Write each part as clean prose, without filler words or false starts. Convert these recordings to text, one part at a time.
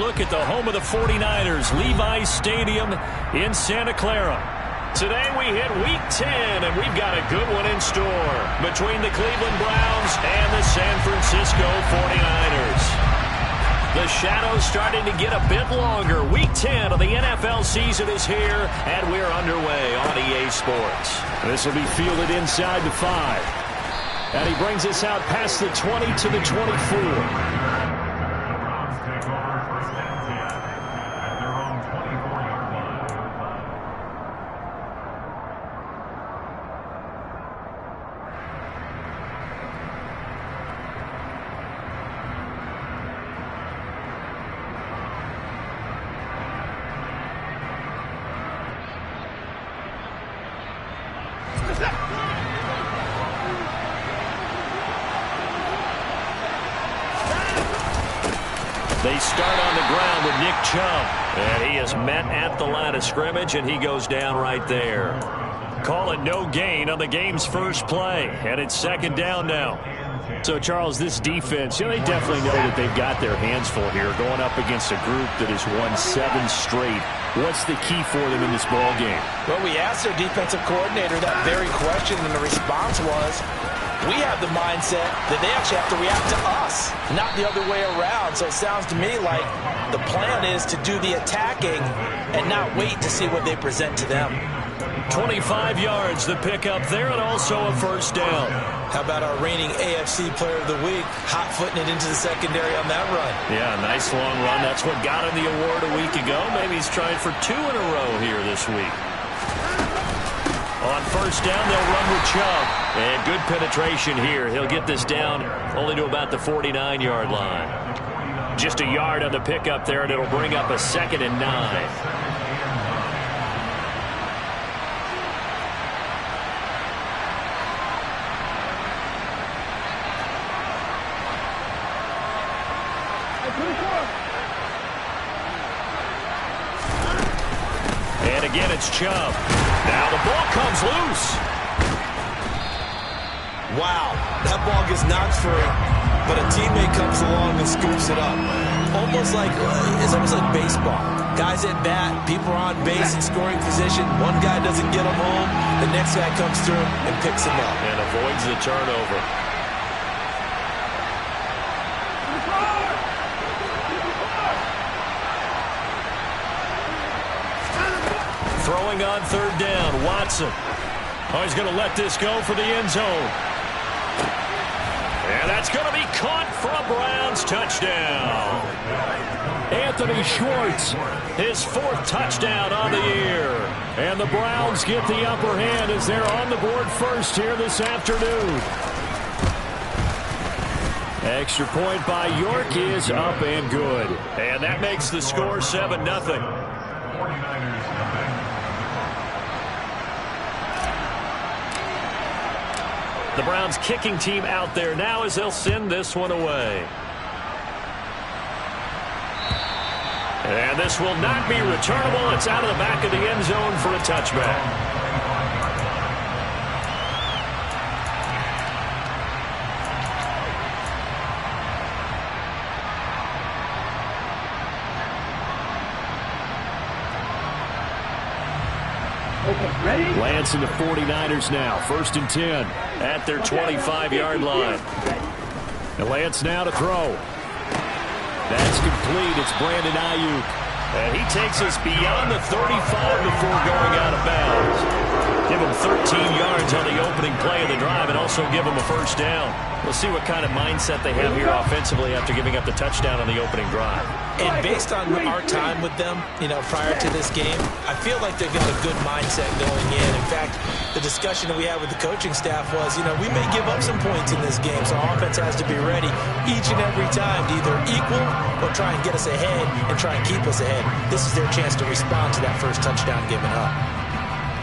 look at the home of the 49ers, Levi's Stadium in Santa Clara. Today we hit Week 10, and we've got a good one in store between the Cleveland Browns and the San Francisco 49ers. The shadow's starting to get a bit longer. Week 10 of the NFL season is here, and we're underway on EA Sports. This will be fielded inside the 5. And he brings us out past the 20 to the 24. They start on the ground with Nick Chubb. And he is met at the line of scrimmage, and he goes down right there. Call it no gain on the game's first play. And it's second down now. So, Charles, this defense, they definitely know that they've got their hands full here going up against a group that has won 7 straight. What's the key for them in this ball game? Well, we asked their defensive coordinator that very question, and the response was, we have the mindset that they actually have to react to us, not the other way around. So it sounds to me like the plan is to do the attacking and not wait to see what they present to them. 25 yards, the pickup there, and also a first down. How about our reigning AFC Player of the Week, hot-footing it into the secondary on that run? Yeah, nice long run. That's what got him the award a week ago. Maybe he's trying for 2 in a row here this week. On first down, they'll run with Chubb. And good penetration here. He'll get this down only to about the 49-yard line. Just a yard on the pickup there, and it'll bring up a 2nd and 9. And again, it's Chubb. Now the ball comes loose. Wow, that ball gets knocked free, but a teammate comes along and scoops it up. It's almost like baseball. Guys at bat, people are on base in scoring position. One guy doesn't get him home, the next guy comes through and picks him up. And avoids the turnover. Throwing on third down, Watson. Oh, he's going to let this go for the end zone. And that's going to be caught for a Browns touchdown. Anthony Schwartz, his 4th touchdown on the year. And the Browns get the upper hand as they're on the board first here this afternoon. Extra point by York is up and good. And that makes the score 7-0. The Browns kicking team out there now as they'll send this one away. And this will not be returnable. It's out of the back of the end zone for a touchback. Lance and the 49ers now. 1st and 10 at their 25-yard line. And Lance now to throw. That's complete. It's Brandon Ayuk. And he takes us beyond the 35 before going out of bounds. Give him 13 yards on the opening play of the drive and also give him a first down. We'll see what kind of mindset they have here offensively after giving up the touchdown on the opening drive. And based on our time with them, prior to this game, I feel like they've got a good mindset going in. In fact, the discussion that we had with the coaching staff was, we may give up some points in this game, so our offense has to be ready each and every time to either equal or try and get us ahead and try and keep us ahead. This is their chance to respond to that first touchdown given up.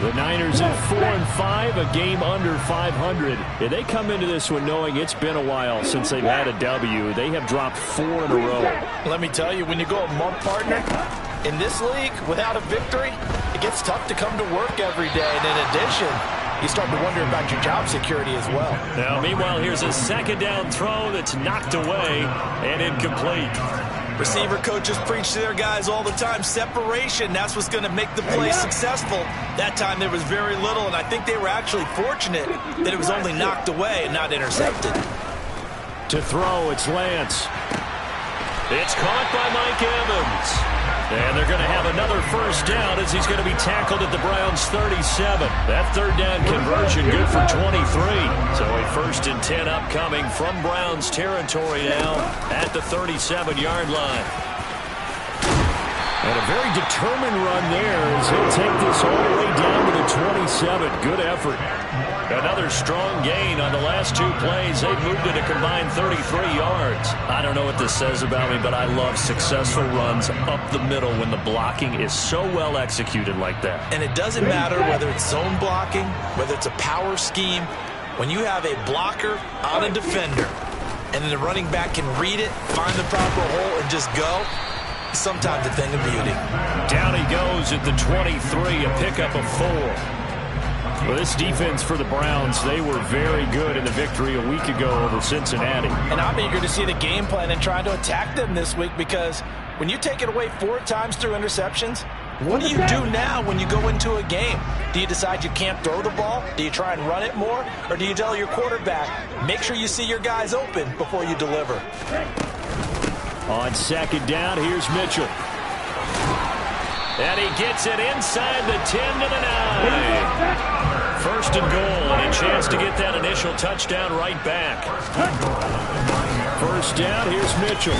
The Niners at 4-5, a game under 500. And they come into this one knowing it's been a while since they've had a W. They have dropped 4 in a row. Let me tell you, when you go a month, partner, in this league, without a victory, it gets tough to come to work every day. And in addition, you start to wonder about your job security as well. Now, meanwhile, here's a 2nd down throw that's knocked away and incomplete. Receiver coaches preach to their guys all the time. Separation, that's what's going to make the play successful. That time there was very little, and I think they were actually fortunate that it was only knocked away and not intercepted. To throw, it's Lance. It's caught by Mike Evans. And they're going to have another first down as he's going to be tackled at the Browns' 37. That third down conversion good for 23. So a 1st and 10 upcoming from Browns territory now at the 37-yard line. And a very determined run there as he'll take this all the way down to the 27. Good effort. Another strong gain on the last 2 plays. They've moved it a combined 33 yards. I don't know what this says about me, but I love successful runs up the middle when the blocking is so well executed like that. And it doesn't matter whether it's zone blocking, whether it's a power scheme. When you have a blocker on a defender, and then the running back can read it, find the proper hole, and just go, sometimes a thing of beauty. Down he goes at the 23, a pickup of 4. Well, this defense for the Browns, they were very good in the victory a week ago over Cincinnati. And I'm eager to see the game plan and try to attack them this week, because when you take it away 4 times through interceptions, what do you do now when you go into a game? Do you decide you can't throw the ball? Do you try and run it more? Or do you tell your quarterback, make sure you see your guys open before you deliver? On 2nd down, here's Mitchell. And he gets it inside the 10 to the 9. 1st and goal, and a chance to get that initial touchdown right back. 1st down, here's Mitchell.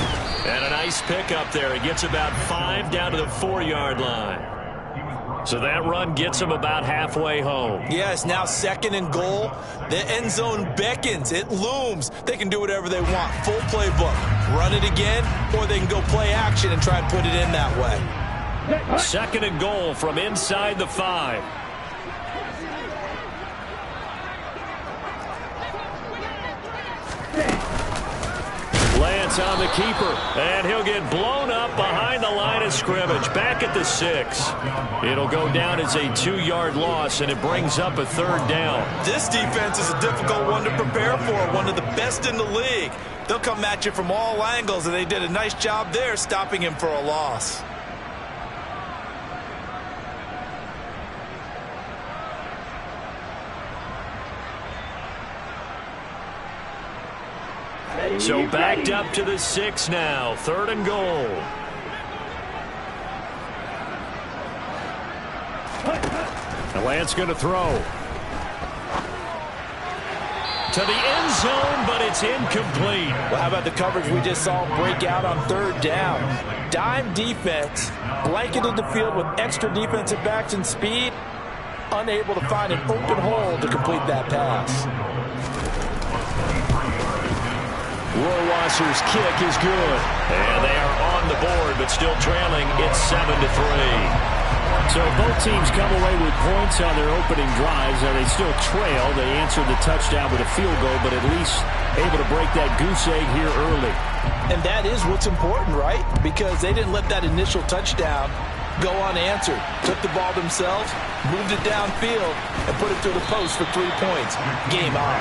And a nice pickup there. He gets about 5 down to the 4-yard line. So that run gets him about halfway home. Yeah, it's now 2nd and goal. The end zone beckons. It looms. They can do whatever they want. Full playbook. Run it again, or they can go play action and try and put it in that way. 2nd and goal from inside the 5. Lance on the keeper, and he'll get blown up behind the line of scrimmage, back at the 6. It'll go down as a 2-yard loss, and it brings up a 3rd down. This defense is a difficult one to prepare for, one of the best in the league. They'll come at you from all angles, and they did a nice job there stopping him for a loss. So backed up to the 6 now. 3rd and goal. And Lance going to throw. To the end zone, but it's incomplete. Well, how about the coverage we just saw break out on 3rd down? Dime defense, blanketed the field with extra defensive backs and speed, unable to find an open hole to complete that pass. Rohrwasser's kick is good. And they are on the board, but still trailing. It's 7-3. So both teams come away with points on their opening drives. Now they still trail. They answered the touchdown with a field goal, but at least able to break that goose egg here early. And that is what's important, right? Because they didn't let that initial touchdown go unanswered. Took the ball themselves, moved it downfield, and put it through the post for 3 points. Game on.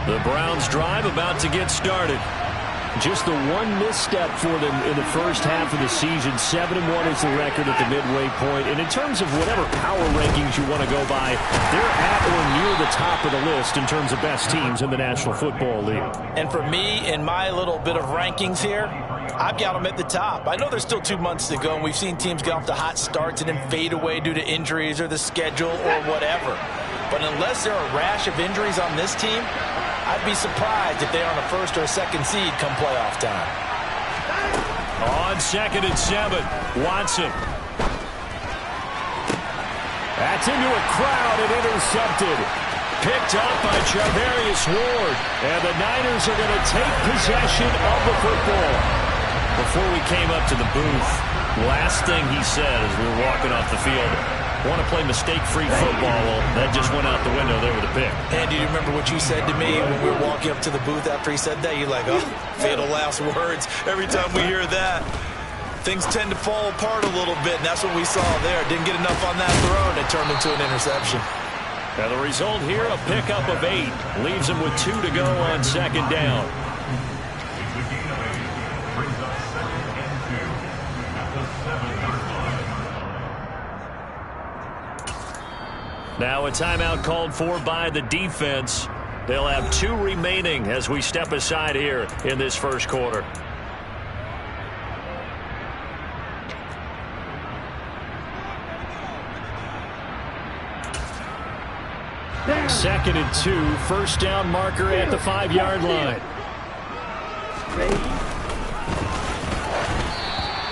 The Browns drive about to get started. Just the one misstep for them in the first half of the season. 7-1 is the record at the midway point. And in terms of whatever power rankings you want to go by, they're at or near the top of the list in terms of best teams in the National Football League. And for me, in my little bit of rankings here, I've got them at the top. I know there's still 2 months to go, and we've seen teams get off to hot starts and then fade away due to injuries or the schedule or whatever. But unless there are a rash of injuries on this team, I'd be surprised if they're on a first or a second seed come playoff time. On 2nd and 7, Watson. That's into a crowd and intercepted. Picked up by Charvarius Ward. And the Niners are going to take possession of the football. Before we came up to the booth, last thing he said as we were walking off the field, want to play mistake-free football. Well, that just went out the window there with a pick. And do you remember what you said to me when we were walking up to the booth after he said that? You're like, oh, fatal last words. Every time we hear that, things tend to fall apart a little bit, and that's what we saw there. Didn't get enough on that throw, and it turned into an interception. Now the result here, a pickup of 8. Leaves him with 2 to go on 2nd down. Now a timeout called for by the defense. They'll have 2 remaining as we step aside here in this first quarter. Second and 2, first down marker at the 5-yard line.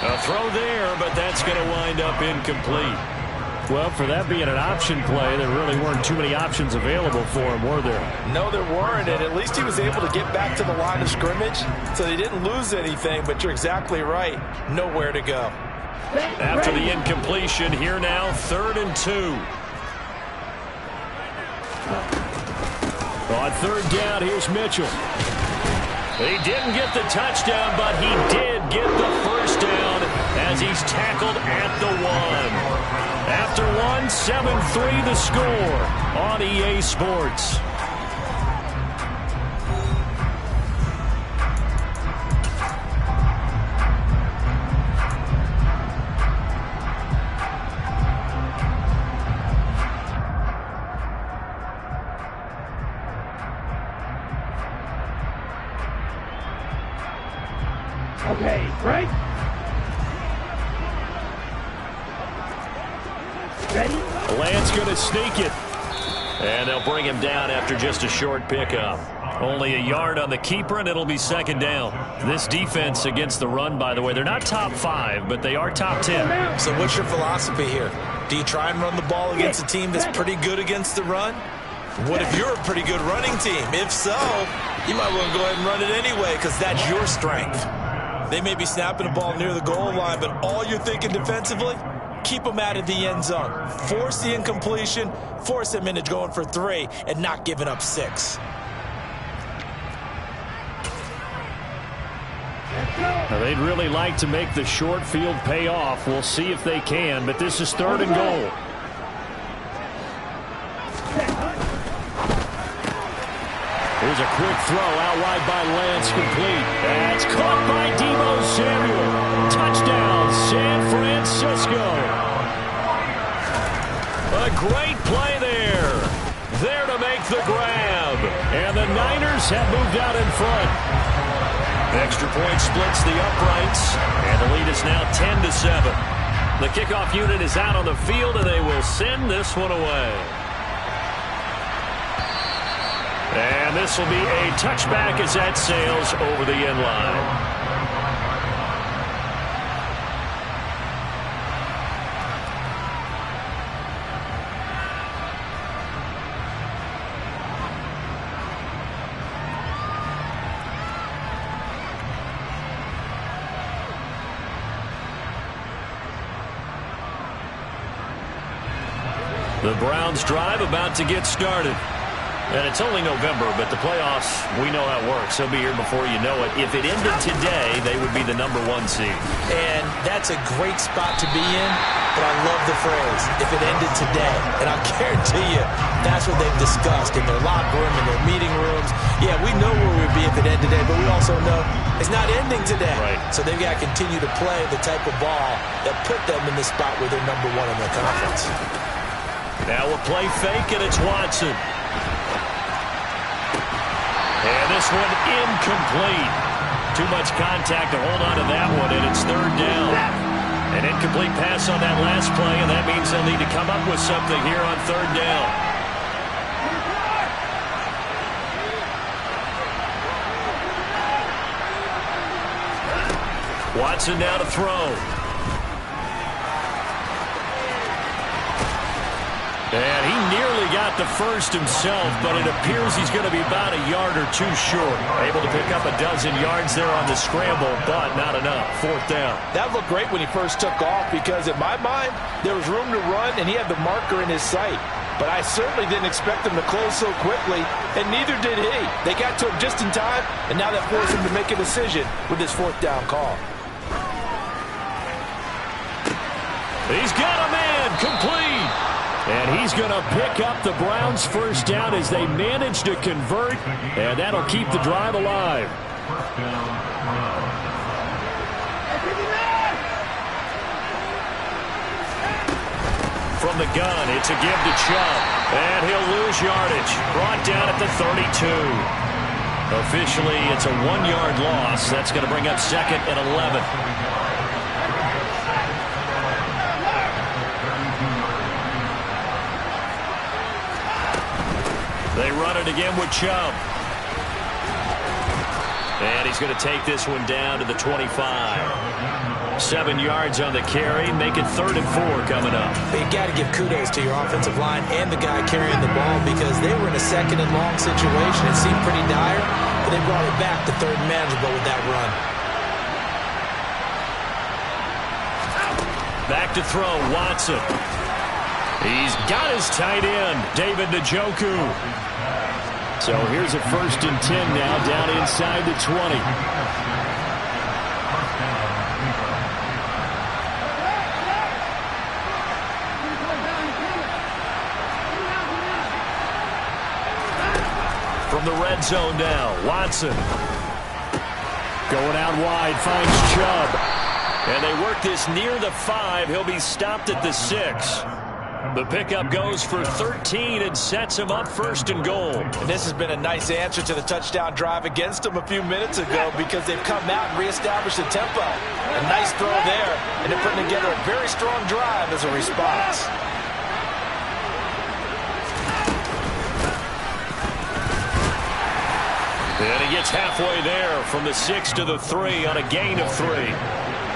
A throw there, but that's going to wind up incomplete. Well, for that being an option play, there really weren't too many options available for him, were there? No, there weren't, and at least he was able to get back to the line of scrimmage, so they didn't lose anything, but you're exactly right. Nowhere to go. After the incompletion, here now, 3rd and 2. On 3rd down, here's Mitchell. He didn't get the touchdown, but he did get the first down as he's tackled at the 1. After 1, 7-3 the score on EA Sports. Okay, right? Ready? Lance going to sneak it. And they'll bring him down after just a short pickup. Only a yard on the keeper, and it'll be 2nd down. This defense against the run, by the way, they're not top 5, but they are top 10. So what's your philosophy here? Do you try and run the ball against a team that's pretty good against the run? What if you're a pretty good running team? If so, you might want to go ahead and run it anyway because that's your strength. They may be snapping the ball near the goal line, but all you're thinking defensively, keep them out of the end zone. Force the incompletion, force them into going for 3, and not giving up 6. Now, they'd really like to make the short field pay off. We'll see if they can, but this is 3rd and goal. Here's a quick throw out wide by Lance, complete. That's caught by Deebo Samuel. Touchdown, San Francisco. A great play there. There to make the grab. And the Niners have moved out in front. Extra point splits the uprights, and the lead is now 10-7. The kickoff unit is out on the field, and they will send this one away. And this will be a touchback as that sails over the end line. The Browns drive about to get started. And it's only November, but the playoffs, we know how it works. They'll be here before you know it. If it ended today, they would be the #1 seed. And that's a great spot to be in, but I love the phrase, if it ended today. And I'll guarantee you, that's what they've discussed in their locker room, in their meeting rooms. Yeah, we know where we'd be if it ended today, but we also know it's not ending today. Right. So they've got to continue to play the type of ball that put them in the spot where they're #1 in their conference. Now we'll play fake, and it's Watson. And this one incomplete. Too much contact to hold on to that one, and it's 3rd down. An incomplete pass on that last play, and that means they'll need to come up with something here on 3rd down. Watson now to throw. And he nearly got the first himself, but it appears he's going to be about a yard or two short. Able to pick up a dozen yards there on the scramble, but not enough. 4th down. That looked great when he first took off because, in my mind, there was room to run, and he had the marker in his sight. But I certainly didn't expect him to close so quickly, and neither did he. They got to him just in time, and now that forced him to make a decision with his 4th down call. He's got a man complete. And he's going to pick up the Browns' 1st down as they manage to convert, and that'll keep the drive alive. From the gun, it's a give to Chubb, and he'll lose yardage. Brought down at the 32. Officially, it's a 1-yard loss. That's going to bring up 2nd and 11. They run it again with Chubb. And he's going to take this one down to the 25. 7 yards on the carry. Make it 3rd and 4 coming up. You got to give kudos to your offensive line and the guy carrying the ball because they were in a 2nd and long situation. It seemed pretty dire, but they brought it back to 3rd and manageable with that run. Back to throw, Watson. He's got his tight end, David Njoku. So here's a 1st and 10 now, down inside the 20. From the red zone now, Watson. Going out wide, finds Chubb. And they work this near the 5. He'll be stopped at the 6. The pickup goes for 13 and sets him up 1st and goal. And this has been a nice answer to the touchdown drive against them a few minutes ago because they've come out and reestablished the tempo. A nice throw there, and they're putting together a very strong drive as a response. And he gets halfway there from the 6 to the 3 on a gain of 3.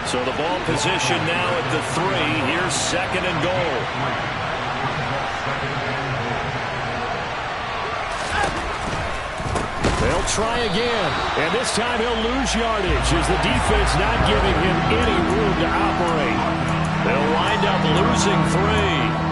So the ball position now at the 3. Here's 2nd and goal. They'll try again, and this time he'll lose yardage as the defense not giving him any room to operate. They'll wind up losing 3,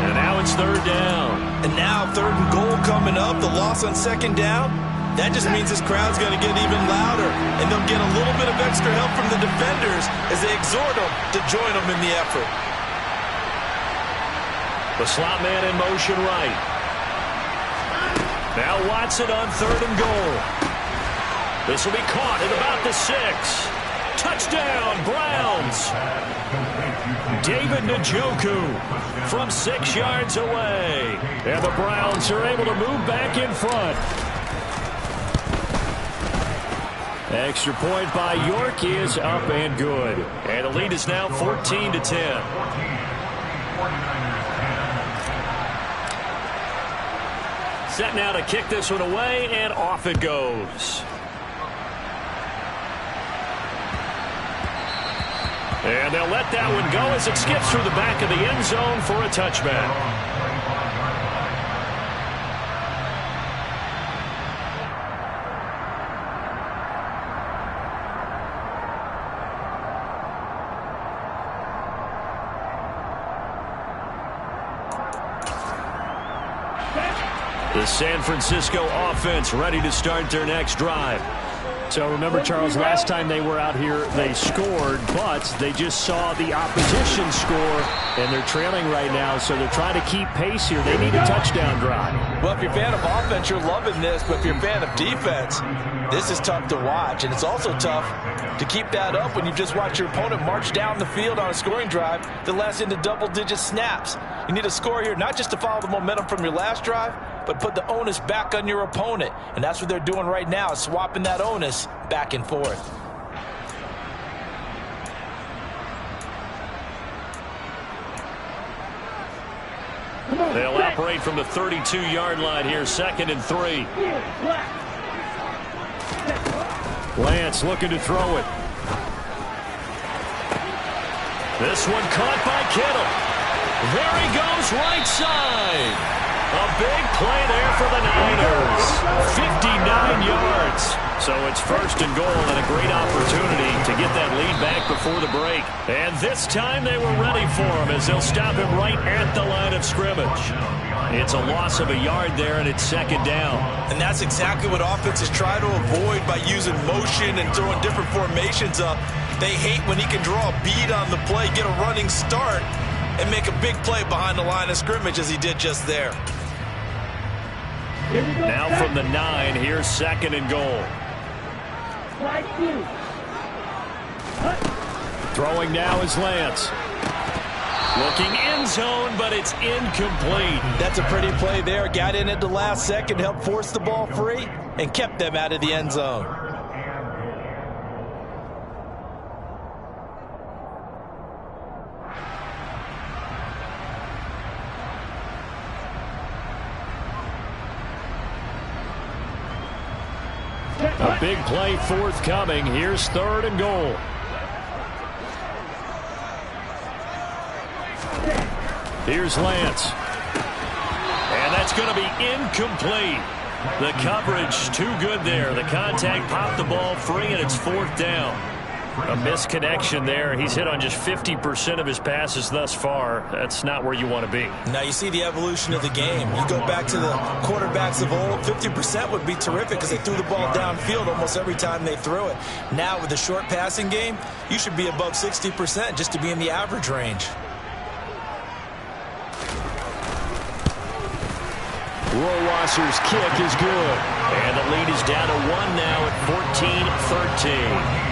and now it's 3rd down. And now 3rd and goal coming up, the loss on 2nd down. That just means this crowd's going to get even louder, and they'll get a little bit of extra help from the defenders as they exhort them to join them in the effort. The slot man in motion right. Now Watson on 3rd and goal. This will be caught at about the 6. Touchdown, Browns. David Njoku from 6 yards away. And the Browns are able to move back in front. Extra point by York is up and good. And the lead is now 14-10. Set now to kick this one away, and off it goes. And they'll let that one go as it skips through the back of the end zone for a touchback. The San Francisco offense ready to start their next drive. So remember, Charles, last time they were out here, they scored, but they just saw the opposition score, and they're trailing right now, so they're trying to keep pace here. They need a touchdown drive. Well, if you're a fan of offense, you're loving this, but if you're a fan of defense, this is tough to watch, and it's also tough to keep that up when you just watch your opponent march down the field on a scoring drive that lasts into double-digit snaps. You need a score here, not just to follow the momentum from your last drive, but put the onus back on your opponent. And that's what they're doing right now, swapping that onus back and forth. They'll operate from the 32-yard line here, 2nd and 3. Lance looking to throw it. This one caught by Kittle. There he goes, right side. A big play there for the Niners. 59 yards. So it's 1st and goal and a great opportunity to get that lead back before the break. And this time they were ready for him as they'll stop him right at the line of scrimmage. It's a loss of a yard there, and it's 2nd down. And that's exactly what offenses try to avoid by using motion and throwing different formations up. They hate when he can draw a bead on the play, get a running start, and make a big play behind the line of scrimmage as he did just there. Now from the 9, here's 2nd and goal. Throwing now is Lance. Looking end zone, but it's incomplete. That's a pretty play there. Got in at the last second, helped force the ball free, and kept them out of the end zone. A big play forthcoming. Here's 3rd and goal. Here's Lance. And that's going to be incomplete. The coverage too good there. The contact popped the ball free, and it's 4th down. A misconnection there. He's hit on just 50% of his passes thus far. That's not where you want to be. Now you see the evolution of the game. You go back to the quarterbacks of old, 50% would be terrific because they threw the ball downfield almost every time they threw it. Now with the short passing game, you should be above 60% just to be in the average range. Rohrwasser's kick is good. And the lead is down to 1 now at 14-13.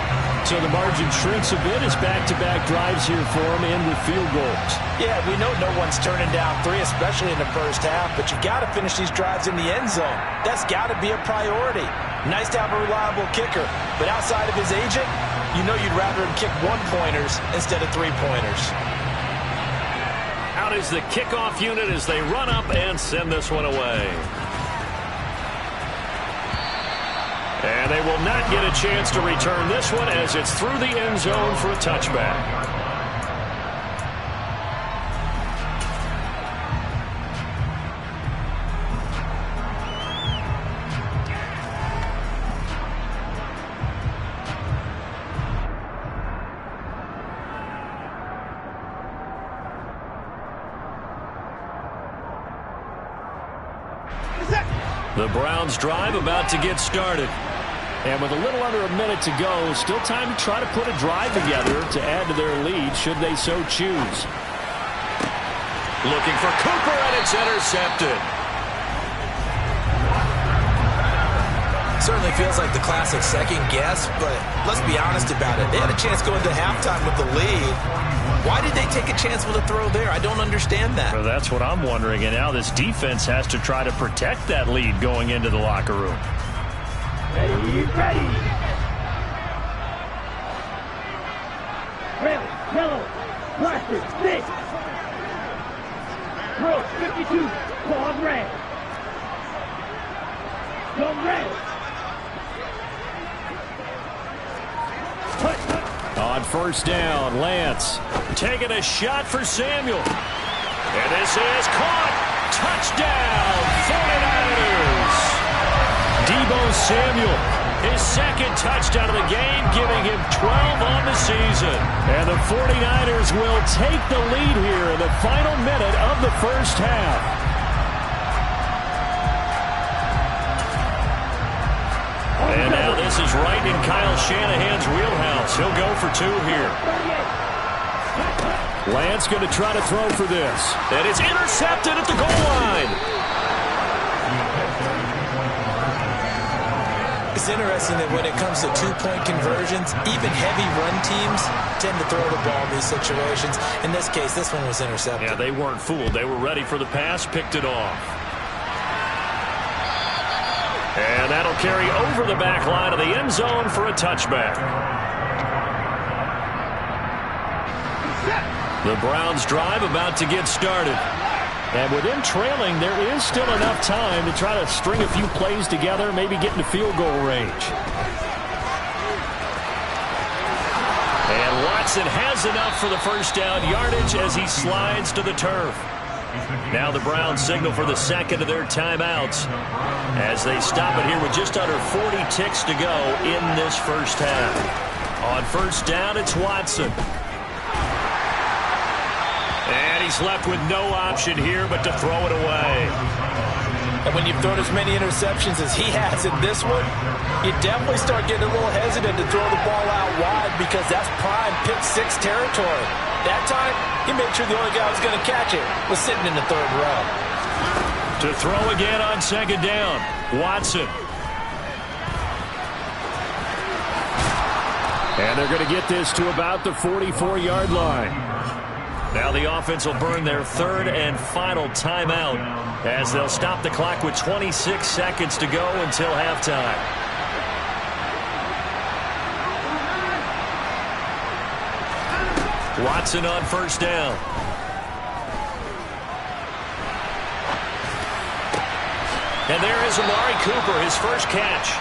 So the margin shrinks a bit as back-to-back drives here for him and with field goals. Yeah, we know no one's turning down 3, especially in the first half, but you've got to finish these drives in the end zone. That's got to be a priority. Nice to have a reliable kicker, but outside of his agent, you know you'd rather him kick 1-pointers instead of 3-pointers. Out is the kickoff unit as they run up and send this one away. And they will not get a chance to return this one as it's through the end zone for a touchback. The Browns drive about to get started. And with a little under a minute to go, still time to try to put a drive together to add to their lead should they so choose. Looking for Cooper, and it's intercepted. Certainly feels like the classic second guess, but let's be honest about it. They had a chance going to halftime with the lead. Why did they take a chance with a throw there? I don't understand that. Well, that's what I'm wondering. And now this defense has to try to protect that lead going into the locker room. Ready, ready. Red, yellow, plastic, stick. Road 52, quad red. Go red. On first down, Lance taking a shot for Samuel. And this is caught. Touchdown, 49ers. Deebo Samuel, his second touchdown of the game, giving him 12 on the season. And the 49ers will take the lead here in the final minute of the first half. this is right in Kyle Shanahan's wheelhouse. He'll go for 2 here. Lance going to try to throw for this. And it's intercepted at the goal line. It's interesting that when it comes to 2-point conversions, even heavy run teams tend to throw the ball in these situations. In this case, this one was intercepted. Yeah, they weren't fooled. They were ready for the pass, picked it off. And that'll carry over the back line of the end zone for a touchback. The Browns drive about to get started. And with them trailing, there is still enough time to try to string a few plays together, maybe get into field goal range. And Watson has enough for the first down yardage as he slides to the turf. Now the Browns signal for the second of their timeouts as they stop it here with just under 40 ticks to go in this first half. On first down, it's Watson. And he's left with no option here but to throw it away. And when you've thrown as many interceptions as he has in this one, you definitely start getting a little hesitant to throw the ball out wide because that's prime pick-6 territory. That time, he made sure the only guy who was going to catch it was sitting in the third row. To throw again on second down, Watson. And they're going to get this to about the 44-yard line. Now the offense will burn their third and final timeout as they'll stop the clock with 26 seconds to go until halftime. Watson on first down. And there is Amari Cooper, his first catch.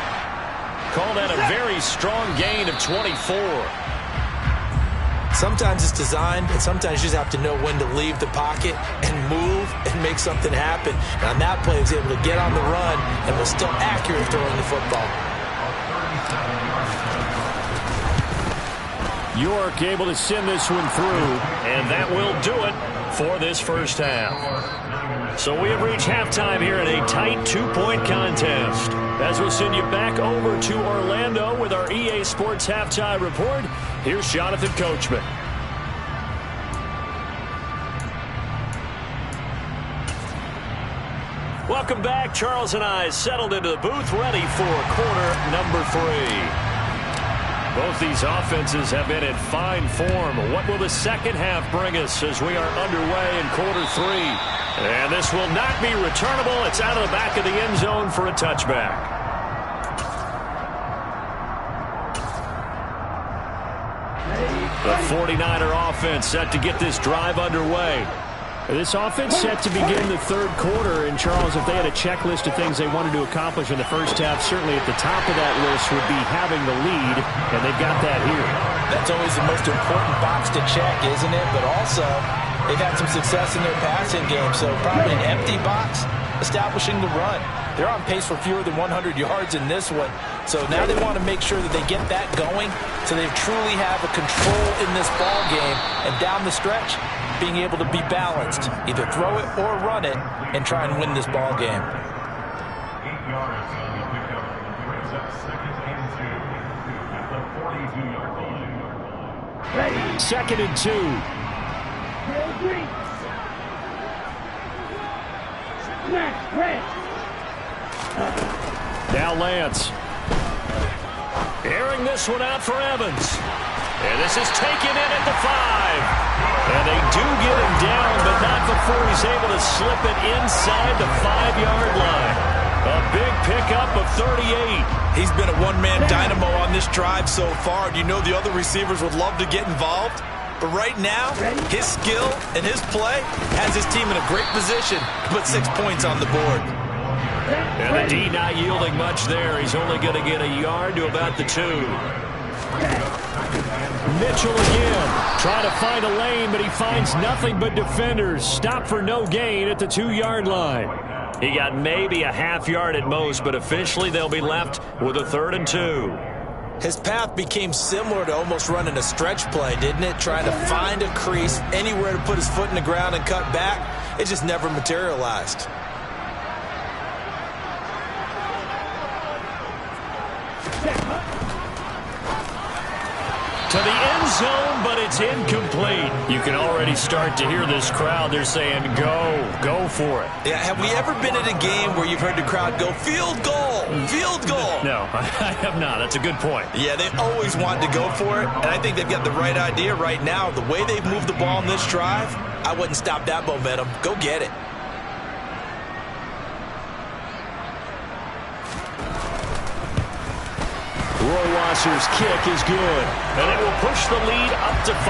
Call that a very strong gain of 24. Sometimes it's designed, and sometimes you just have to know when to leave the pocket and move and make something happen. And on that play, he was able to get on the run and was still accurate throwing the football. York able to send this one through. And that will do it for this first half. So we have reached halftime here in a tight 2-point contest. As we'll send you back over to Orlando with our EA Sports Halftime Report, here's Jonathan Coachman. Welcome back. Charles and I settled into the booth, ready for quarter number 3. Both these offenses have been in fine form. What will the second half bring us as we are underway in quarter 3? And this will not be returnable. It's out of the back of the end zone for a touchback. The 49er offense set to get this drive underway. This offense set to begin the third quarter. And, Charles, if they had a checklist of things they wanted to accomplish in the first half, certainly at the top of that list would be having the lead, and they've got that here. That's always the most important box to check, isn't it? But also, they've had some success in their passing game, so probably an empty box, establishing the run. They're on pace for fewer than 100 yards in this one, so now they want to make sure that they get that going so they truly have a control in this ball game, and down the stretch, being able to be balanced, either throw it or run it, and try and win this ball game. Ready. 2nd and 2. Smash, red. Now Lance. Airing this one out for Evans. And this is taken in at the 5. And they do get him down, but not before he's able to slip it inside the 5-yard line. A big pickup of 38. He's been a one-man dynamo on this drive so far, and you know the other receivers would love to get involved. But right now, his skill and his play has his team in a great position to put 6 points on the board. And the D not yielding much there. He's only going to get a yard to about the 2. Mitchell again, trying to find a lane, but he finds nothing but defenders. Stop for no gain at the 2-yard line. He got maybe a half yard at most, but officially they'll be left with a 3rd and 2. His path became similar to almost running a stretch play, didn't it? Trying to find a crease, anywhere to put his foot in the ground and cut back. It just never materialized. to the end zone, but it's incomplete. You can already start to hear this crowd. They're saying, go for it. Yeah, have we ever been at a game where you've heard the crowd go, field goal, field goal? No, I have not. That's a good point. Yeah, they always want to go for it, and I think they've got the right idea right now. The way they've moved the ball in this drive, I wouldn't stop that momentum. Go get it. Roy Wasser's kick is good, and it will push the lead up to 5.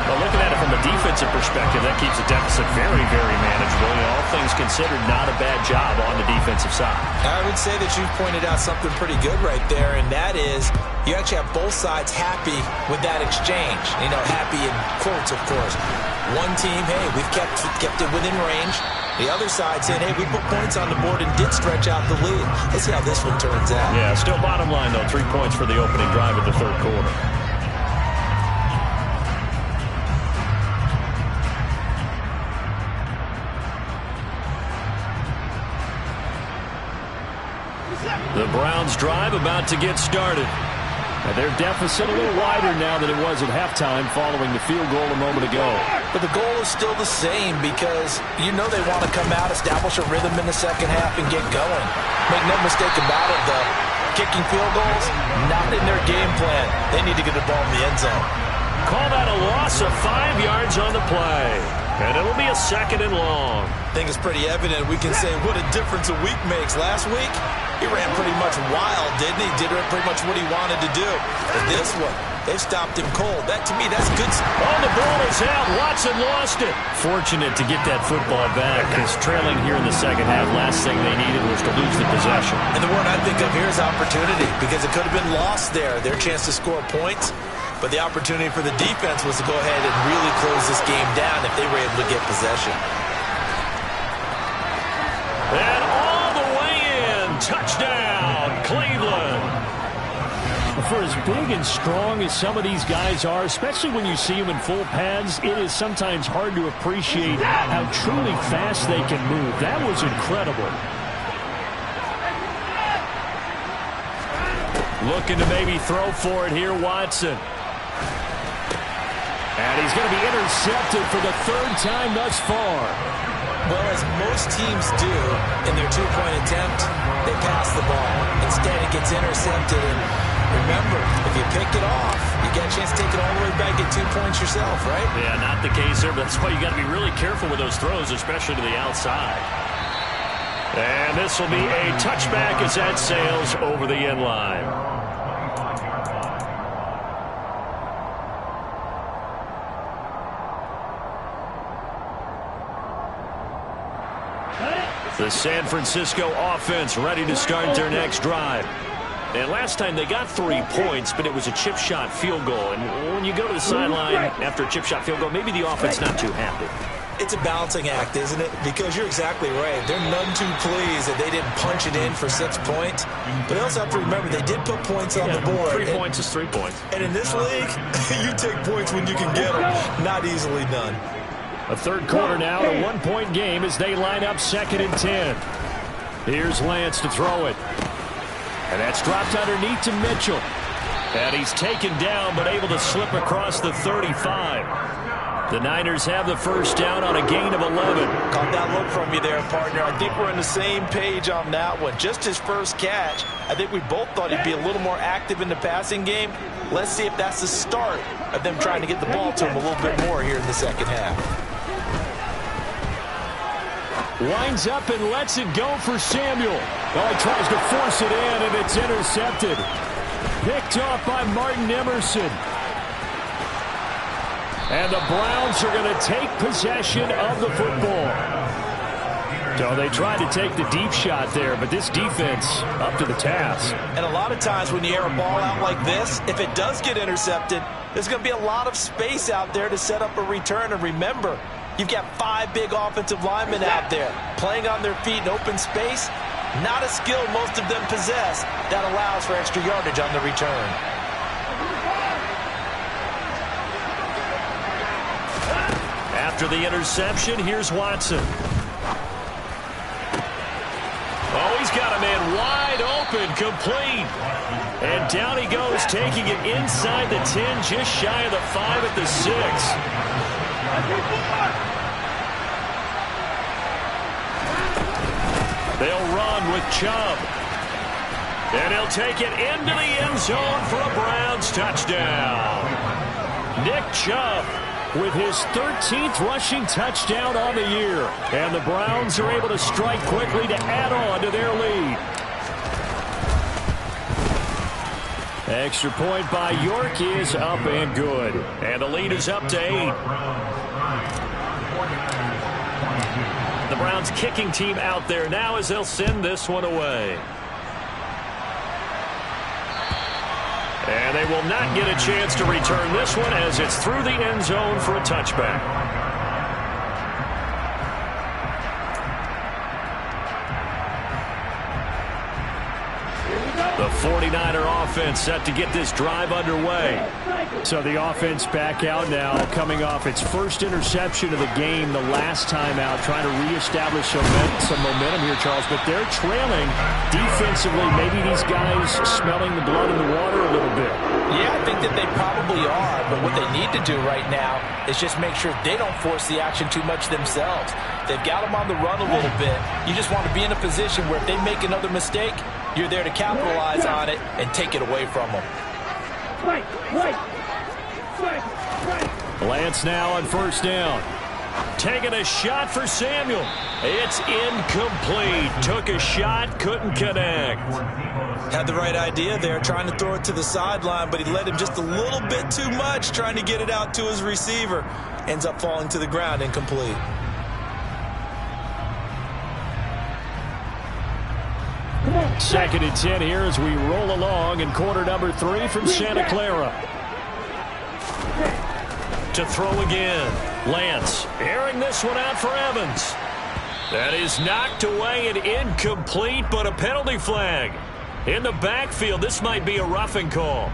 Well, looking at it from a defensive perspective, that keeps the deficit very, very manageable. All things considered, not a bad job on the defensive side. I would say that you've pointed out something pretty good right there, and that is you actually have both sides happy with that exchange. You know, happy in quotes, of course. One team, hey, we've kept it within range. The other side saying, hey, we put points on the board and did stretch out the lead. Let's see how this one turns out. Yeah, still bottom line, though. 3 points for the opening drive of the third quarter. The Browns drive about to get started. And their deficit a little wider now than it was at halftime following the field goal a moment ago. But the goal is still the same because you know they want to come out, establish a rhythm in the second half, and get going. Make no mistake about it, though. Kicking field goals, not in their game plan. They need to get the ball in the end zone. Call that a loss of 5 yards on the play. And it'll be a 2nd and long. I think it's pretty evident we can say what a difference a week makes. Last week, he ran pretty much wild, didn't he? Did pretty much what he wanted to do. But this one, they've stopped him cold. That, to me, that's good. Oh, the ball is out. Watson lost it. Fortunate to get that football back because trailing here in the second half, last thing they needed was to lose the possession. And the word I think of here is opportunity because it could have been lost there. Their chance to score points. But the opportunity for the defense was to go ahead and really close this game down if they were able to get possession. And all the way in. Touchdown, Cleveland. For as big and strong as some of these guys are, especially when you see them in full pads, it is sometimes hard to appreciate how truly fast they can move. That was incredible. Looking to maybe throw for it here, Watson. And he's going to be intercepted for the 3rd time thus far. Well, as most teams do in their two-point attempt, they pass the ball. Instead, it gets intercepted. And remember, if you pick it off, you get a chance to take it all the way back, get 2 points yourself, right? Yeah, not the case there, but that's why you got to be really careful with those throws, especially to the outside. And this will be a touchback as that sails over the end line. The San Francisco offense ready to start their next drive. And last time they got 3 points, but it was a chip shot field goal. And when you go to the sideline after a chip shot field goal, maybe the offense not too happy. It's a balancing act, isn't it? Because you're exactly right. They're none too pleased that they didn't punch it in for 6 points. But they also have to remember they did put points on the board. 3 points is 3 points. And in this league, you take points when you can get them. Not easily done. A third quarter now, a 1-point game as they line up 2nd and 10. Here's Lance to throw it. And that's dropped underneath to Mitchell. And he's taken down but able to slip across the 35. The Niners have the first down on a gain of 11. Caught that look from you there, partner. I think we're on the same page on that one. Just his first catch. I think we both thought he'd be a little more active in the passing game. Let's see if that's the start of them trying to get the ball to him a little bit more here in the second half. Winds up and lets it go for Samuel. Oh, he tries to force it in, and it's intercepted. Picked off by Martin Emerson. And the Browns are going to take possession of the football. So they tried to take the deep shot there, but this defense up to the task. And a lot of times when you air a ball out like this, if it does get intercepted, there's going to be a lot of space out there to set up a return. And remember, you've got 5 big offensive linemen out there playing on their feet in open space. Not a skill most of them possess that allows for extra yardage on the return. After the interception, here's Watson. Oh, he's got a man wide open, complete. And down he goes, taking it inside the 10, just shy of the 5 at the 6. They'll run with Chubb. And he'll take it into the end zone for a Browns touchdown. Nick Chubb with his 13th rushing touchdown on the year. And the Browns are able to strike quickly to add on to their lead. Extra point by York is up and good. And the lead is up to 8. The Browns kicking team out there now as they'll send this one away. And they will not get a chance to return this one as it's through the end zone for a touchback. The 49er offense set to get this drive underway. So the offense back out now, coming off its first interception of the game the last time out, trying to reestablish some momentum here, Charles. But they're trailing defensively. Maybe these guys smelling the blood in the water a little bit. Yeah, I think that they probably are. But what they need to do right now is just make sure they don't force the action too much themselves. They've got them on the run a little bit. You just want to be in a position where if they make another mistake, you're there to capitalize on it and take it away from them. Lance now on first down. Taking a shot for Samuel. It's incomplete. Took a shot, couldn't connect. Had the right idea there, trying to throw it to the sideline, but he led him just a little bit too much, trying to get it out to his receiver. Ends up falling to the ground, incomplete. Second and 10 here as we roll along in quarter number 3 from Santa Clara. To throw again. Lance airing this one out for Evans. That is knocked away and incomplete, but a penalty flag. In the backfield, this might be a roughing call.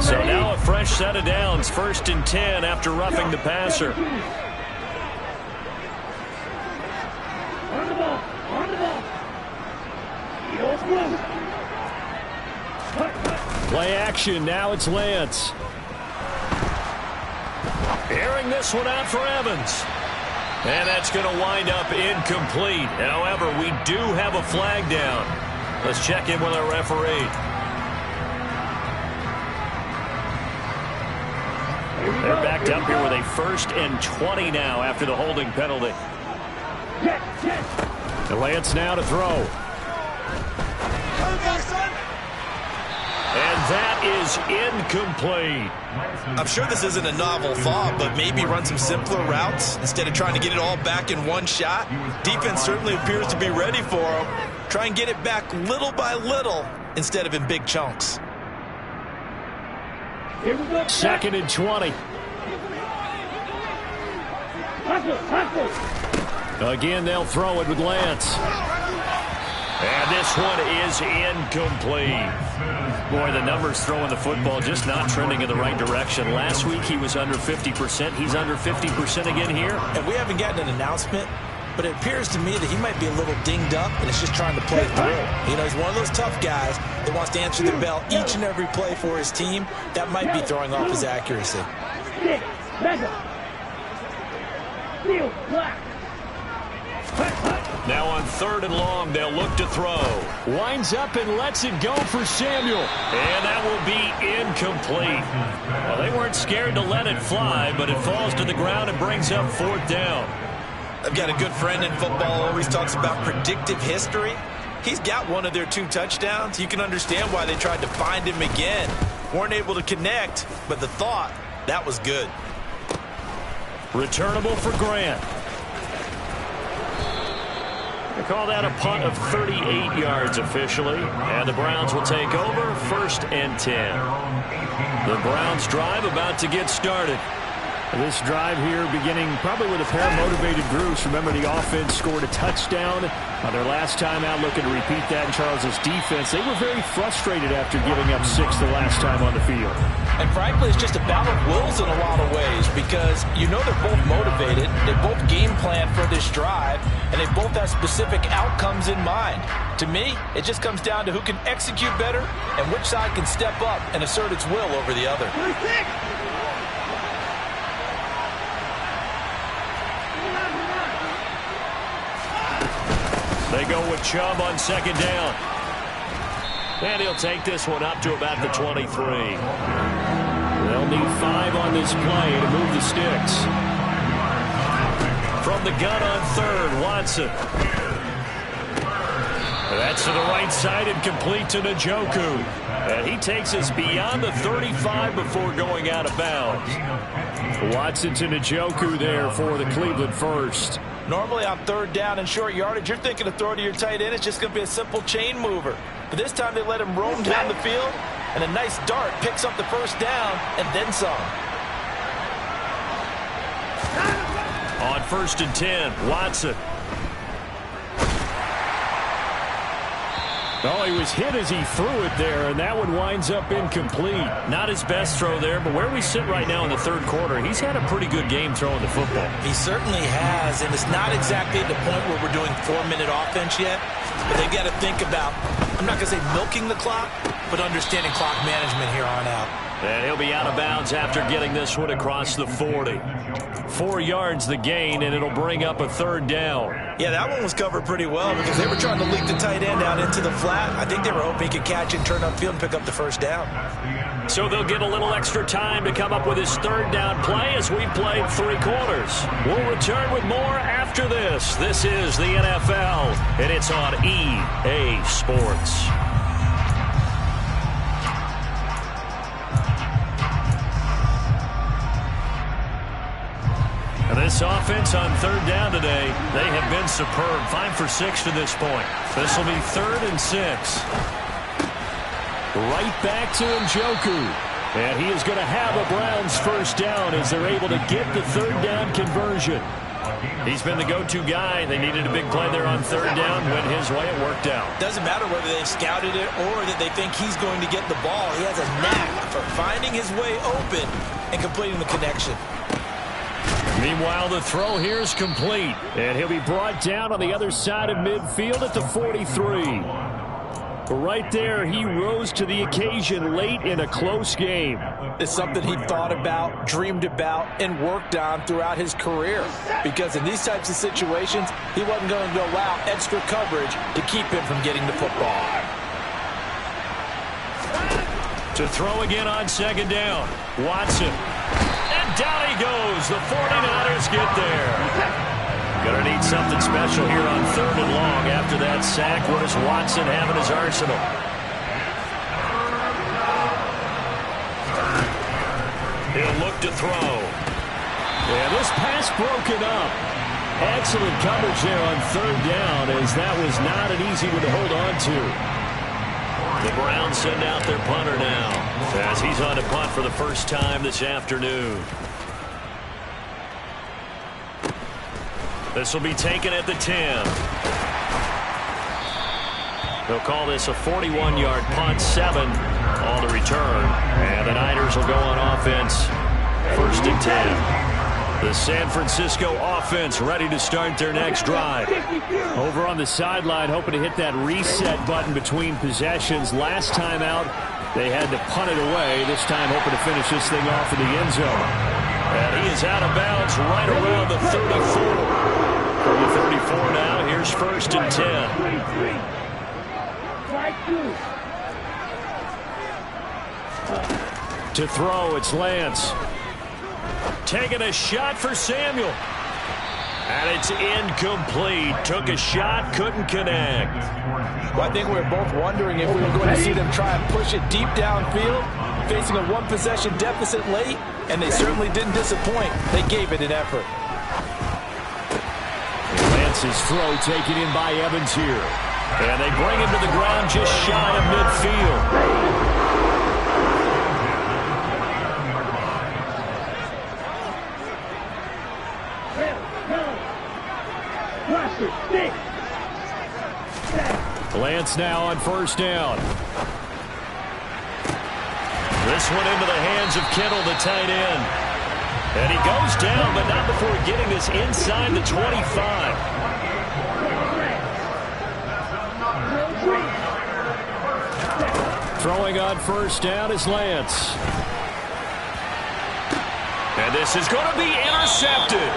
So now a fresh set of downs, 1st and 10 after roughing the passer. Play action, now it's Lance. Airing this one out for Evans. And that's going to wind up incomplete. However, we do have a flag down. Let's check in with our referee. They're backed up here with a 1st and 20 now after the holding penalty. And Lance now to throw. And that is incomplete. I'm sure this isn't a novel thought, but maybe run some simpler routes instead of trying to get it all back in one shot. Defense certainly appears to be ready for him. Try and get it back little by little instead of in big chunks. 2nd and 20. Again, they'll throw it with Lance. And this one is incomplete. Boy, the numbers throwing the football just not trending in the right direction. Last week he was under 50%. He's under 50% again here. And we haven't gotten an announcement, but it appears to me that he might be a little dinged up and is just trying to play through. You know, he's one of those tough guys that wants to answer the bell each and every play for his team. That might be throwing off his accuracy. Now on 3rd and long, they'll look to throw. Winds up and lets it go for Samuel. And that will be incomplete. Well, they weren't scared to let it fly, but it falls to the ground and brings up 4th down. I've got a good friend in football, always talks about predictive history. He's got one of their 2 touchdowns. You can understand why they tried to find him again. Weren't able to connect, but the thought, that was good. Returnable for Grant. They call that a punt of 38 yards officially. And the Browns will take over 1st and 10. The Browns drive about to get started. This drive here beginning probably with a pair of motivated Bruce. Remember, the offense scored a touchdown on their last time out, looking to repeat that in Charles' defense. They were very frustrated after giving up 6 the last time on the field. And frankly, it's just a battle of wills in a lot of ways because you know they're both motivated, they both game plan for this drive, and they both have specific outcomes in mind. To me, it just comes down to who can execute better and which side can step up and assert its will over the other. They go with Chubb on second down. And he'll take this one up to about the 23. They'll need 5 on this play to move the sticks. From the gun on third, Watson. That's to the right side and complete to Njoku. And he takes us beyond the 35 before going out of bounds. Watson to Njoku there for the Cleveland first. Normally on third down and short yardage, you're thinking of throw to your tight end. It's just going to be a simple chain mover. But this time they let him roam down the field, and a nice dart picks up the first down and then some. On 1st and 10, Watson. Oh, he was hit as he threw it there, and that one winds up incomplete. Not his best throw there, but where we sit right now in the third quarter, he's had a pretty good game throwing the football. He certainly has, and it's not exactly at the point where we're doing 4-minute offense yet, but they've got to think about, I'm not going to say milking the clock, but understanding clock management here on out. And he'll be out of bounds after getting this one across the 40. 4 yards the gain, and it'll bring up a third down. Yeah, that one was covered pretty well because they were trying to leak the tight end out into the flat. I think they were hoping he could catch it, turn upfield, and pick up the first down. So they'll get a little extra time to come up with his third down play as we've played 3 quarters. We'll return with more after this. This is the NFL, and it's on EA Sports. This offense on third down today, they have been superb. 5 for 6 to this point. This will be 3rd and 6. Right back to Njoku. And he is going to have a Browns first down as they're able to get the third down conversion. He's been the go-to guy. They needed a big play there on third down. Went his way. It worked out. Doesn't matter whether they've scouted it or that they think he's going to get the ball. He has a knack for finding his way open and completing the connection. Meanwhile, the throw here is complete. And he'll be brought down on the other side of midfield at the 43. Right there, he rose to the occasion late in a close game. It's something he thought about, dreamed about, and worked on throughout his career. Because in these types of situations, he wasn't going to allow extra coverage to keep him from getting the football. To throw again on second down, Watson. And down he goes. The 49ers get there. Going to need something special here on 3rd and long after that sack. What does Watson have in his arsenal? He'll look to throw. Yeah, this pass broken up. Excellent coverage there on 3rd down, as that was not an easy one to hold on to. The Browns send out their punter now as he's on to punt for the first time this afternoon. This will be taken at the 10. They'll call this a 41-yard punt, 7 on the return. And the Niners will go on offense, 1st and 10. The San Francisco offense ready to start their next drive. Over on the sideline, hoping to hit that reset button between possessions. Last time out, they had to punt it away. This time hoping to finish this thing off in the end zone. And he is out of bounds right around the 34. From the 34 now, here's 1st and 10. To throw, it's Lance. Taking a shot for Samuel. And it's incomplete. Took a shot, couldn't connect. Well, I think we were both wondering if we were going to see them try and push it deep downfield, facing a 1-possession deficit late, and they certainly didn't disappoint. They gave it an effort. Lance's throw taken in by Evans here. And they bring him to the ground just shy of midfield. Roster, 6. Lance now on first down. This one into the hands of Kittle, the tight end. And he goes down, but not before getting this inside the 25. Throwing on first down is Lance. And this is going to be intercepted.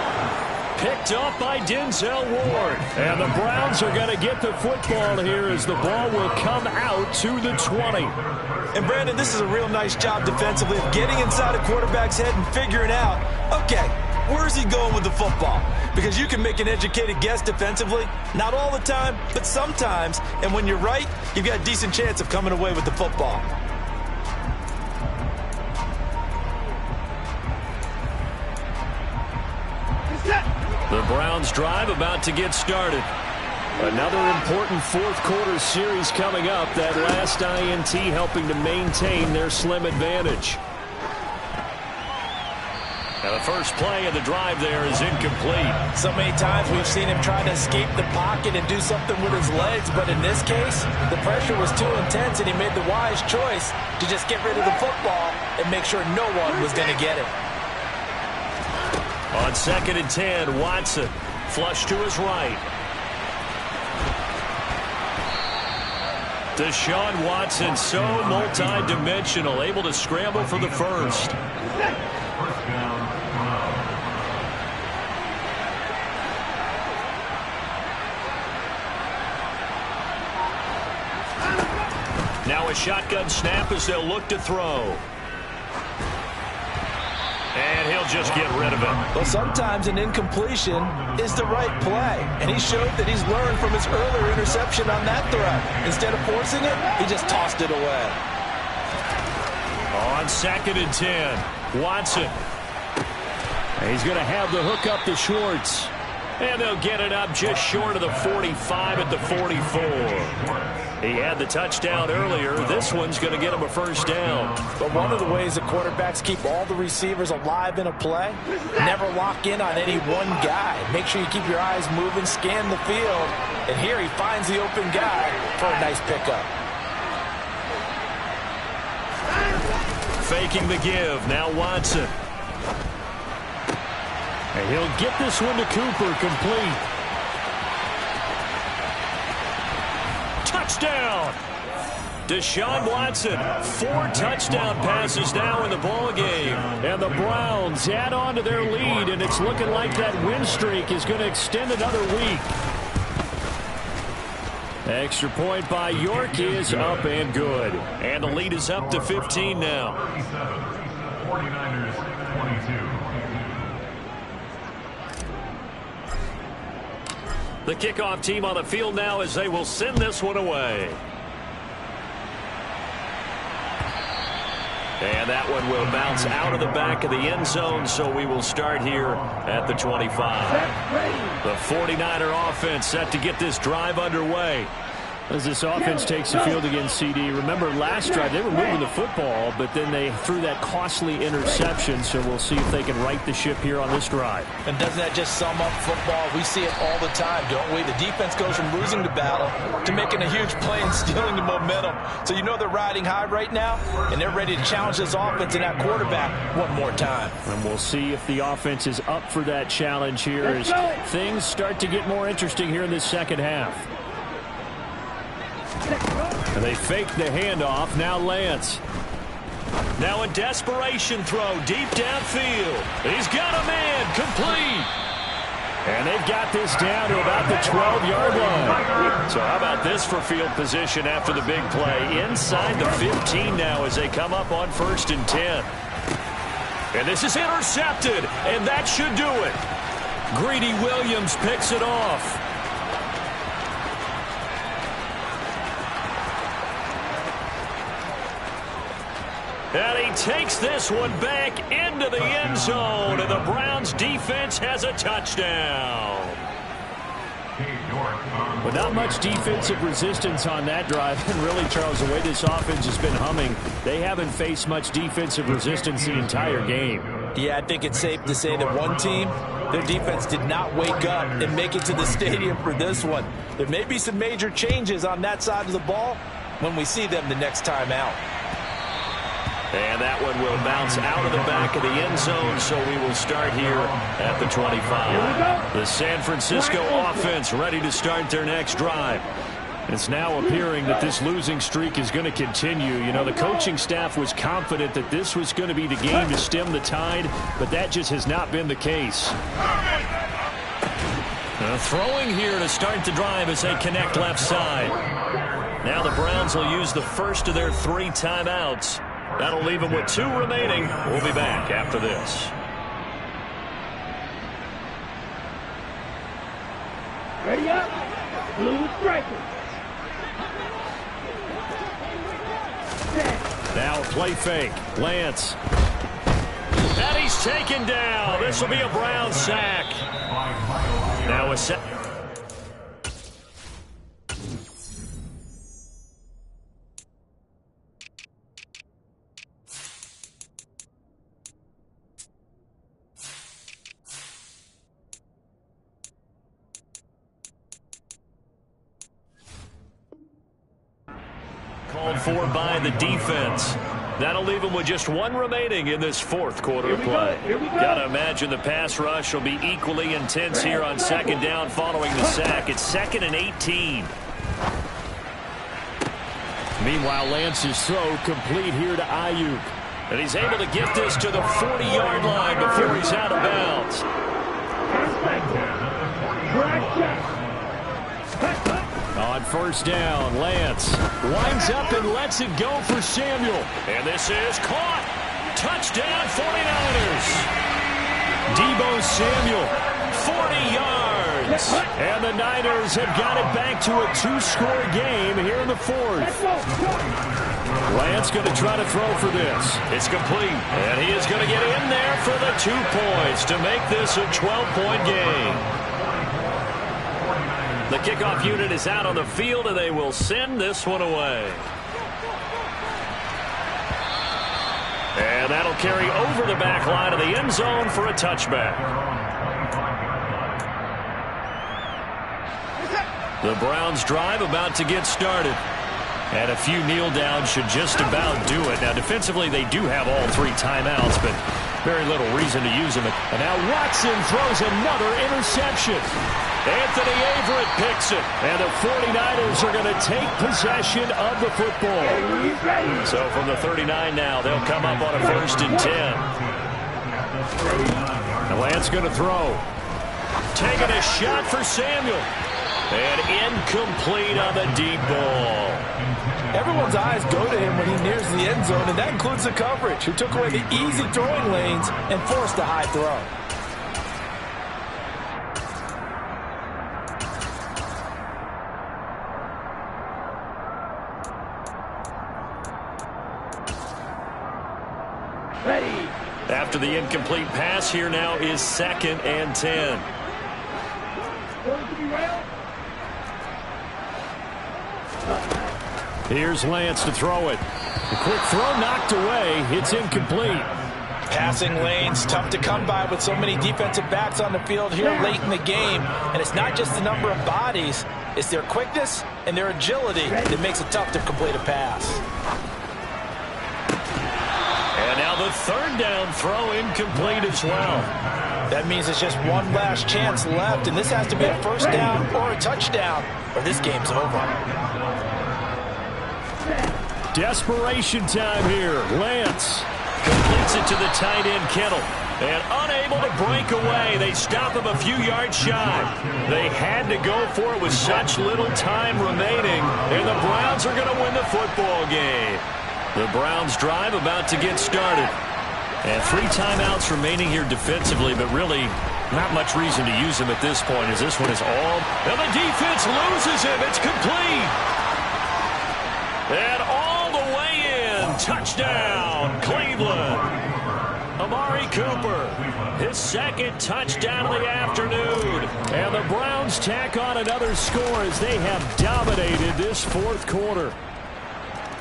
Picked off by Denzel Ward. And the Browns are going to get the football here as the ball will come out to the 20. And Brandon, this is a real nice job defensively of getting inside a quarterback's head and figuring out, okay, where's he going with the football? Because you can make an educated guess defensively. Not all the time, but sometimes. And when you're right, you've got a decent chance of coming away with the football. The Browns drive about to get started. Another important fourth quarter series coming up. That last INT helping to maintain their slim advantage. Now the first play of the drive there is incomplete. So many times we've seen him try to escape the pocket and do something with his legs, but in this case, the pressure was too intense and he made the wise choice to just get rid of the football and make sure no one was going to get it. On 2nd and 10, Watson flush to his right. Deshaun Watson, so multi-dimensional, able to scramble for the first. Now a shotgun snap as they'll look to throw. And he'll just get rid of it. Well, sometimes an incompletion is the right play. And he showed that he's learned from his earlier interception on that throw. Instead of forcing it, he just tossed it away. On 2nd and 10, Watson. He's going to have the hook up to Schwartz. And they'll get it up just short of the 45 at the 44. He had the touchdown earlier. This one's going to get him a first down. But one of the ways the quarterbacks keep all the receivers alive in a play, never lock in on any one guy. Make sure you keep your eyes moving, scan the field. And here he finds the open guy for a nice pickup. Faking the give. Now Watson. And he'll get this one to Cooper, complete. Touchdown! Deshaun Watson, 4 touchdown passes now in the ball game. And the Browns add on to their lead, and it's looking like that win streak is going to extend another week. Extra point by York is up and good. And the lead is up to 15 now. 49ers 22. The kickoff team on the field now as they will send this one away. And that one will bounce out of the back of the end zone, so we will start here at the 25. The 49er offense set to get this drive underway. As this offense takes the field against CD, remember last drive they were moving the football, but then they threw that costly interception, so we'll see if they can right the ship here on this drive. And doesn't that just sum up football? We see it all the time, don't we? The defense goes from losing the battle to making a huge play and stealing the momentum. So you know they're riding high right now, and they're ready to challenge this offense and that quarterback one more time. And we'll see if the offense is up for that challenge here as things start to get more interesting here in this second half. And they fake the handoff. Now Lance. Now a desperation throw deep downfield. He's got a man. Complete. And they've got this down to about the 12-yard line. So how about this for field position after the big play? Inside the 15 now as they come up on 1st and 10. And this is intercepted. And that should do it. Greedy Williams picks it off. And he takes this one back into the end zone, and the Browns defense has a touchdown. But not much defensive resistance on that drive. And really, Charles, the way this offense has been humming, they haven't faced much defensive resistance the entire game. Yeah, I think it's safe to say that one team, their defense did not wake up and make it to the stadium for this one. There may be some major changes on that side of the ball when we see them the next time out. And that one will bounce out of the back of the end zone, so we will start here at the 25. The San Francisco offense ready to start their next drive. It's now appearing that this losing streak is going to continue. You know, the coaching staff was confident that this was going to be the game to stem the tide, but that just has not been the case. Throwing here to start the drive as they connect left side. Now the Browns will use the first of their 3 timeouts. That'll leave them with 2 remaining. We'll be back after this. Ready up. Blue striker. Now play fake. Lance. And he's taken down. This will be a Brown sack. Now a set. Called for by the defense. That'll leave them with just 1 remaining in this 4th quarter of play. Gotta imagine the pass rush will be equally intense here on 2nd down following the sack. It's 2nd and 18. Meanwhile, Lance's throw complete here to Ayuk. And he's able to get this to the 40-yard line before he's out of bounds. On 1st down, Lance winds up and lets it go for Samuel. And this is caught. Touchdown, 49ers. Deebo Samuel, 40 yards. and the Niners have got it back to a 2-score game here in the 4th. Lance going to try to throw for this. It's complete, and he is going to get in there for the 2 points to make this a 12-point game. The kickoff unit is out on the field, and they will send this one away. And that'll carry over the back line of the end zone for a touchback. The Browns drive about to get started. And a few kneel downs should just about do it. Now, defensively, they do have all 3 timeouts, but very little reason to use them. And now Watson throws another interception. Anthony Averett picks it. And the 49ers are going to take possession of the football. So from the 39 now, they'll come up on a 1st and 10. And Lance going to throw. Taking a shot for Samuel. And incomplete on the deep ball. Everyone's eyes go to him when he nears the end zone, and that includes the coverage, who took away the easy throwing lanes and forced a high throw. After the incomplete pass, here now is 2nd and 10. Here's Lance to throw it. The quick throw knocked away. It's incomplete. Passing lanes, tough to come by with so many defensive backs on the field here late in the game. And it's not just the number of bodies, it's their quickness and their agility that makes it tough to complete a pass. And now the 3rd down throw incomplete as well. That means it's just one last chance left, and this has to be a 1st down or a touchdown, or this game's over. Desperation time here. Lance completes it to the tight end, Kittle. And unable to break away, they stop him a few yards shy. They had to go for it with such little time remaining, and the Browns are going to win the football game. The Browns drive about to get started. And 3 timeouts remaining here defensively, but really not much reason to use them at this point, as this one is all. And the defense loses him. It's complete. And all the way in. Touchdown, Cleveland. Amari Cooper, his 2nd touchdown of the afternoon. And the Browns Browns tack on another score as they have dominated this fourth quarter.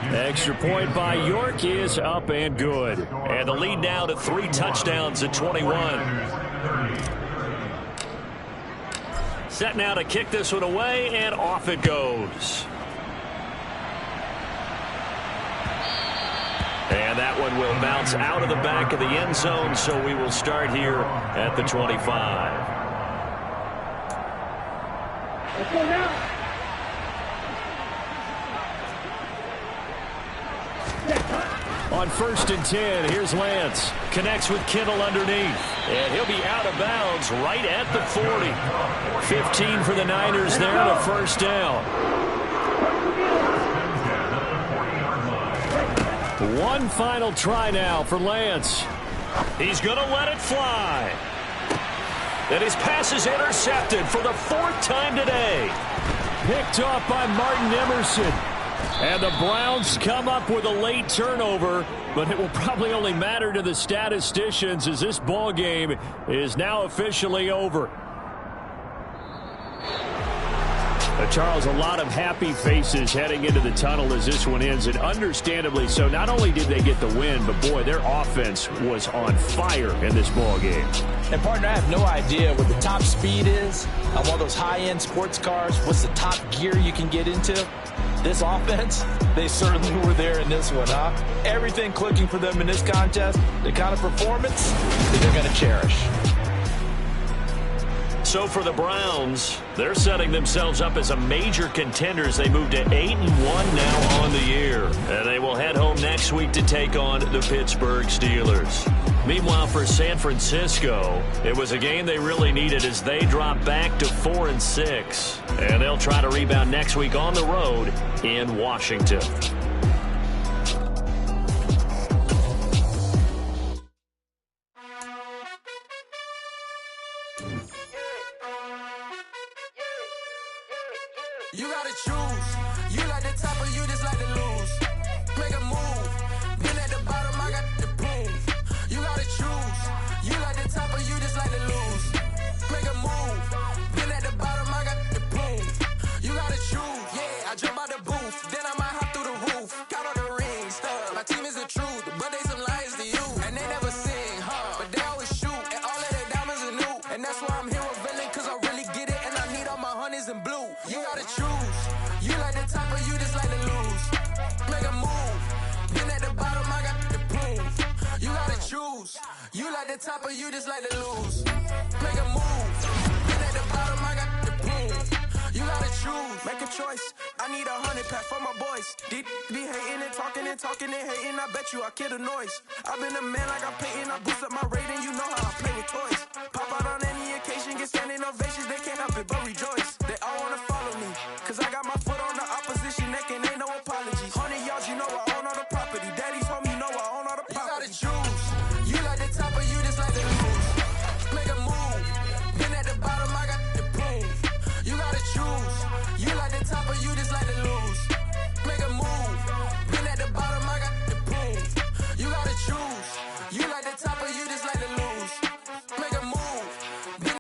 Extra point by York is up and good. And the lead now to 3 touchdowns at 21. Set now to kick this one away, and off it goes. And that one will bounce out of the back of the end zone, so we will start here at the 25. Let's go now. On 1st and 10, here's Lance. Connects with Kittle underneath. And he'll be out of bounds right at the 40. 15 for the Niners there to first down. One final try now for Lance. He's going to let it fly. And his pass is intercepted for the 4th time today. Picked off by Martin Emerson. And the Browns come up with a late turnover, but it will probably only matter to the statisticians as this ball game is now officially over. Charles, a lot of happy faces heading into the tunnel as this one ends, and understandably so. Not only did they get the win, but boy, their offense was on fire in this ball game. And partner, I have no idea what the top speed is on one of those high-end sports cars. What's the top gear you can get into? This offense, they certainly were there in this one, huh? Everything clicking for them in this contest, the kind of performance that they're going to cherish. So for the Browns, they're setting themselves up as a major contender as they move to 8-1 now on the year. And they will head home next week to take on the Pittsburgh Steelers. Meanwhile, for San Francisco, it was a game they really needed as they drop back to 4-6. And they'll try to rebound next week on the road in Washington. You gotta choose. You like the top or you just like to lose. Make a move. Been at the bottom, I got the proof. You gotta choose. You like the top or you just like to lose. Make a move. Been at the bottom, I got the proof. You gotta choose. Yeah, I jump out the booth. Then I might hop through the roof. Count all the rings, stuff. My team is the truth, but they some liars to you. And they never sing, huh? But they always shoot. And all of their diamonds are new. And that's why I'm here with Villain, cause I really get it. And I need all my honeys in blue. You gotta choose. You like the top or you just like to lose. Make a move. Been at the bottom, I got the proof. You gotta choose. You like the top or you just like to lose. Make a move. Been at the bottom, I got the proof. You gotta choose. Make a choice. I need 100 pack for my boys. Deep be hating and talking and hating. I bet you I kill the noise. I've been a man like I'm Peyton. I boost up my rating. You know how I play with toys. Pop out on any occasion, get standing ovations. They can't help it but rejoice. They all wanna follow me, cause I got my foot on the opposition neck and ain't no apologies. 100 yards, you know I own all the property. Daddy's home, you know I own all the property. You gotta choose. You like the top or you just like to lose. Make a move. Been at the bottom, I got the proof. You gotta choose. You like the top or you just like to lose.